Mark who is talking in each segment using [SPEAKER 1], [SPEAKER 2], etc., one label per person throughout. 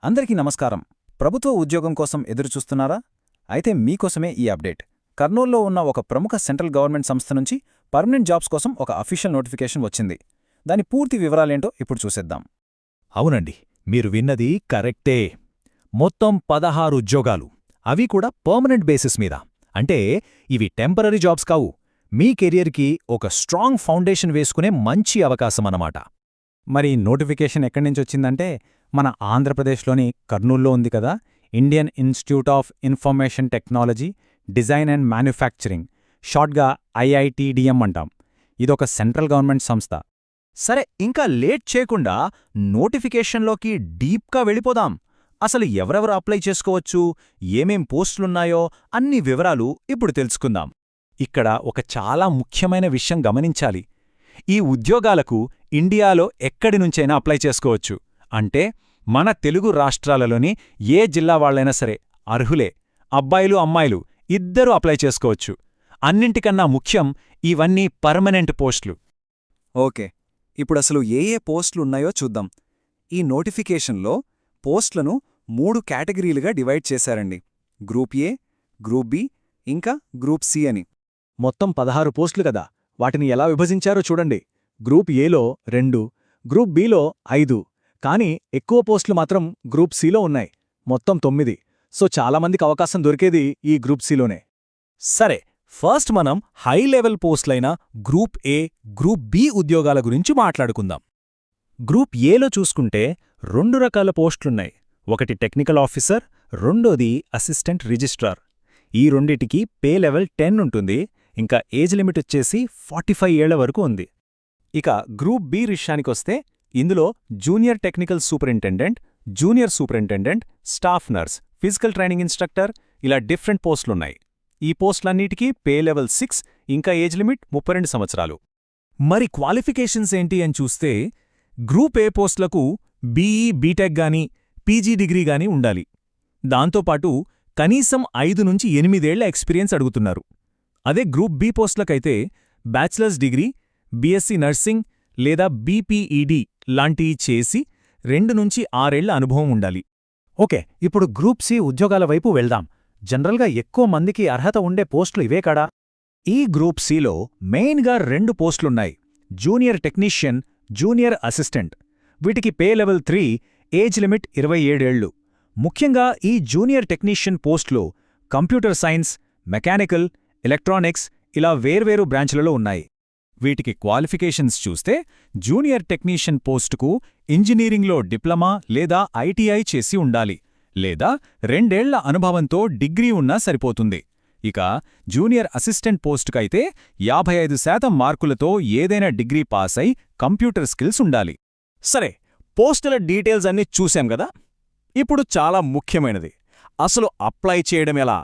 [SPEAKER 1] అందరికీ నమస్కారం. ప్రభుత్వ ఉద్యోగం కోసం ఎదురుచూస్తున్నారా? అయితే మీకోసమే ఈ అప్డేట్. కర్నూల్లో ఉన్న ఒక ప్రముఖ సెంట్రల్ గవర్నమెంట్ సంస్థ నుంచి పర్మనెంట్ జాబ్స్ కోసం ఒక అఫీషియల్ నోటిఫికేషన్ వచ్చింది. దాని పూర్తి వివరాలేంటో ఇప్పుడు చూసేద్దాం.
[SPEAKER 2] అవునండి, మీరు విన్నది కరెక్టే. మొత్తం 16 ఉద్యోగాలు, అవి కూడా పర్మనెంట్ బేసిస్ మీద. అంటే ఇవి టెంపరరీ జాబ్స్ కావు, మీ కెరియర్కి ఒక స్ట్రాంగ్ ఫౌండేషన్ వేసుకునే మంచి అవకాశమన్నమాట.
[SPEAKER 1] మరి నోటిఫికేషన్ ఎక్కడ్నించొచ్చిందంటే మన ఆంధ్రప్రదేశ్లోని కర్నూల్లో ఉంది కదా, Indian institute of information technology, design and manufacturing, షార్ట్గా IITDM అంటాం. ఇదొక సెంట్రల్ గవర్నమెంట్ సంస్థ.
[SPEAKER 2] సరే, ఇంకా లేట్ చేయకుండా నోటిఫికేషన్లోకి డీప్గా వెళ్ళిపోదాం. అసలు ఎవరెవరు అప్లై చేసుకోవచ్చు, ఏమేం పోస్టులున్నాయో అన్ని వివరాలు ఇప్పుడు తెలుసుకుందాం. ఇక్కడ ఒక చాలా ముఖ్యమైన విషయం గమనించాలి. ఈ ఉద్యోగాలకు ఇండియాలో ఎక్కడి నుంచైనా అప్లై చేసుకోవచ్చు. అంటే మన తెలుగు రాష్ట్రాలలోని ఏ జిల్లా వాళ్లైనా సరే అర్హులే. అబ్బాయిలు అమ్మాయిలు ఇద్దరూ అప్లై చేసుకోవచ్చు. అన్నింటికన్నా ముఖ్యం, ఇవన్నీ పర్మనెంట్ పోస్టులు.
[SPEAKER 1] ఓకే, ఇప్పుడసలు ఏ పోస్టులున్నాయో చూద్దాం. ఈ నోటిఫికేషన్లో పోస్టులను 3 కేటగిరీలుగా డివైడ్ చేశారండి. గ్రూప్ ఏ, గ్రూప్ బి, ఇంకా గ్రూప్ సి అని.
[SPEAKER 2] మొత్తం 16 పోస్టులు కదా, వాటిని ఎలా విభజించారో చూడండి. గ్రూప్ ఏలో 2, గ్రూప్ బిలో 5, కానీ ఎక్కువ పోస్టులు మాత్రం గ్రూప్ సిలో ఉన్నాయి, మొత్తం 9. సో చాలామందికి అవకాశం దొరికేది ఈ గ్రూప్ సిలోనే. సరే, ఫస్ట్ మనం హై లెవెల్ పోస్టులైన గ్రూప్ ఏ, గ్రూప్ బి ఉద్యోగాల గురించి మాట్లాడుకుందాం. గ్రూప్ ఏలో చూసుకుంటే 2 రకాల పోస్టులున్నాయి. ఒకటి టెక్నికల్ ఆఫీసర్, రెండోది అసిస్టెంట్ రిజిస్ట్రార్. ఈ రెండిటికి పే లెవెల్ 10 ఉంటుంది, ఇంకా ఏజ్ లిమిట్ వచ్చేసి 45 ఏళ్ల వరకు ఉంది. ఇక గ్రూప్ బి విషయానికొస్తే ఇందులో junior technical superintendent, junior superintendent, staff nurse, physical training instructor, ఇలా డిఫరెంట్ పోస్టులున్నాయి. ఈ పోస్టులన్నిటికీ పే లెవెల్ 6, ఇంకా ఏజ్ లిమిట్ 32 సంవత్సరాలు. మరి క్వాలిఫికేషన్స్ ఏంటి అని చూస్తే గ్రూప్ ఏ పోస్టులకు బీఈ, బీటెక్ గాని, పీజీ డిగ్రీ గాని ఉండాలి. దాంతోపాటు కనీసం 5 నుంచి 8 ఏళ్ల ఎక్స్పీరియన్స్ అడుగుతున్నారు. అదే గ్రూప్ బి పోస్టులకైతే బ్యాచిలర్స్ డిగ్రీ, బీఎస్సీ నర్సింగ్ లేదా బీపీఈడీ లాంటివి చేసి 2 నుంచి 6 ఏళ్ల అనుభవం ఉండాలి. ఓకే, ఇప్పుడు గ్రూప్ సి ఉద్యోగాల వైపు వెళ్దాం. జనరల్గా ఎక్కువ మందికి అర్హత ఉండే పోస్టులు ఇవే కాడా? ఈ గ్రూప్ సిలో మెయిన్గా 2 పోస్టులున్నాయి: జూనియర్ టెక్నీషియన్, జూనియర్ అసిస్టెంట్. వీటికి పే లెవెల్ 3, ఏజ్ లిమిట్ 27 ఏళ్లు. ముఖ్యంగా ఈ జూనియర్ టెక్నీషియన్ పోస్టులో కంప్యూటర్ సైన్స్, మెకానికల్, ఎలక్ట్రానిక్స్ ఇలా వేర్వేరు బ్రాంచ్లలో ఉన్నాయి. వీటికి క్వాలిఫికేషన్స్ చూస్తే జూనియర్ టెక్నీషియన్ పోస్టుకు ఇంజనీరింగ్లో డిప్లొమా లేదా ఐటీఐ చేసి ఉండాలి, లేదా 2 ఏళ్ల అనుభవంతో డిగ్రీ ఉన్నా సరిపోతుంది. ఇక జూనియర్ అసిస్టెంట్ పోస్టుకైతే 55% మార్కులతో ఏదైనా డిగ్రీ పాస్ అయి కంప్యూటర్ స్కిల్స్ ఉండాలి. సరే, పోస్టుల డీటెయిల్స్ అన్నీ చూశాం గదా. ఇప్పుడు చాలా ముఖ్యమైనది, అసలు అప్లై చేయడం ఎలా,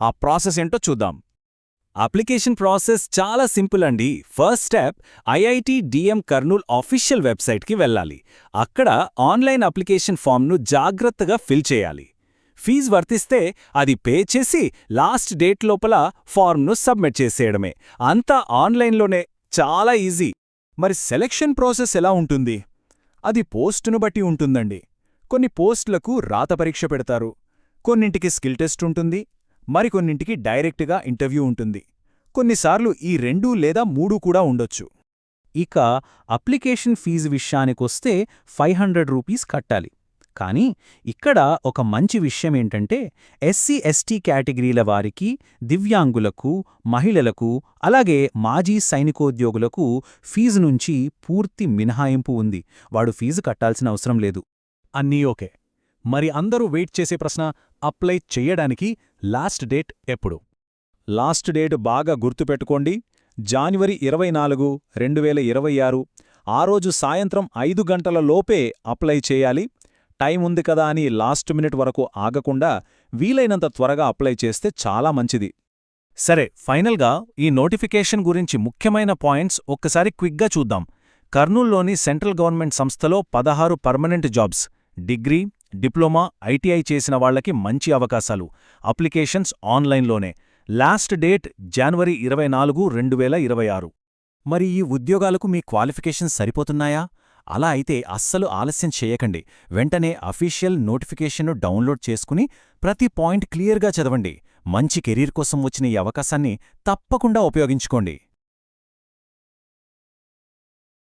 [SPEAKER 2] ఆ ప్రాసెస్ ఏంటో చూద్దాం. అప్లికేషన్ ప్రాసెస్ చాలా సింపుల్ అండి. First step, IITDM Kurnool official వెబ్సైట్కి వెళ్ళాలి. అక్కడ ఆన్లైన్ అప్లికేషన్ ఫామ్ను జాగ్రత్తగా ఫిల్ చేయాలి. ఫీజు వర్తిస్తే అది పే చేసి లాస్ట్ డేట్ లోపల ఫార్మ్ను సబ్మిట్ చేసేయడమే. అంతా ఆన్లైన్లోనే, చాలా ఈజీ. మరి సెలక్షన్ ప్రాసెస్ ఎలా ఉంటుంది? అది పోస్టును బట్టి ఉంటుందండి. కొన్ని పోస్టులకు రాత పరీక్ష పెడతారు, కొన్నింటికి స్కిల్ టెస్ట్ ఉంటుంది, మరికొన్నింటికి డైరెక్ట్గా ఇంటర్వ్యూ ఉంటుంది. కొన్నిసార్లు ఈ 2 లేదా 3 కూడా ఉండొచ్చు. ఇక అప్లికేషన్ ఫీజు విషయానికొస్తే 500 రూపీస్ కట్టాలి. కానీ ఇక్కడ ఒక మంచి విషయమేంటంటే SC, ST కేటగిరీల వారికి, దివ్యాంగులకు, మహిళలకు, అలాగే మాజీ సైనికోద్యోగులకు ఫీజు నుంచి పూర్తి మినహాయింపు ఉంది. వాడు ఫీజు కట్టాల్సిన అవసరం లేదు. అన్నీ ఓకే. మరి అందరూ వెయిట్ చేసే ప్రశ్న, అప్లై చెయ్యడానికి లాస్ట్ డేట్ ఎప్పుడు? లాస్ట్ డేట్ బాగా గుర్తుపెట్టుకోండి, జనవరి 24, 2026. ఆ రోజు సాయంత్రం 5 గంటల లోపే అప్లై చేయాలి. టైం ఉంది కదా అని లాస్ట్ మినిట్ వరకు ఆగకుండా వీలైనంత త్వరగా అప్లై చేస్తే చాలా మంచిది. సరే, ఫైనల్గా ఈ నోటిఫికేషన్ గురించి ముఖ్యమైన పాయింట్స్ ఒక్కసారి క్విక్గా చూద్దాం. కర్నూల్లోని సెంట్రల్ గవర్నమెంట్ సంస్థలో 16 permanent jobs. Degree, diploma, ITI చేసిన వాళ్లకి మంచి అవకాశాలు. అప్లికేషన్స్ ఆన్లైన్లోనే. లాస్ట్ డేట్ జనవరి 24, 2026. మరి ఈ ఉద్యోగాలకు మీ క్వాలిఫికేషన్స్ సరిపోతున్నాయా?
[SPEAKER 3] అలా అయితే అస్సలు ఆలస్యం చేయకండి. వెంటనే అఫీషియల్ నోటిఫికేషన్ను డౌన్లోడ్ చేసుకుని ప్రతి పాయింట్ క్లియర్గా చదవండి. మంచి కెరీర్ కోసం వచ్చిన ఈ అవకాశాన్ని తప్పకుండా ఉపయోగించుకోండి.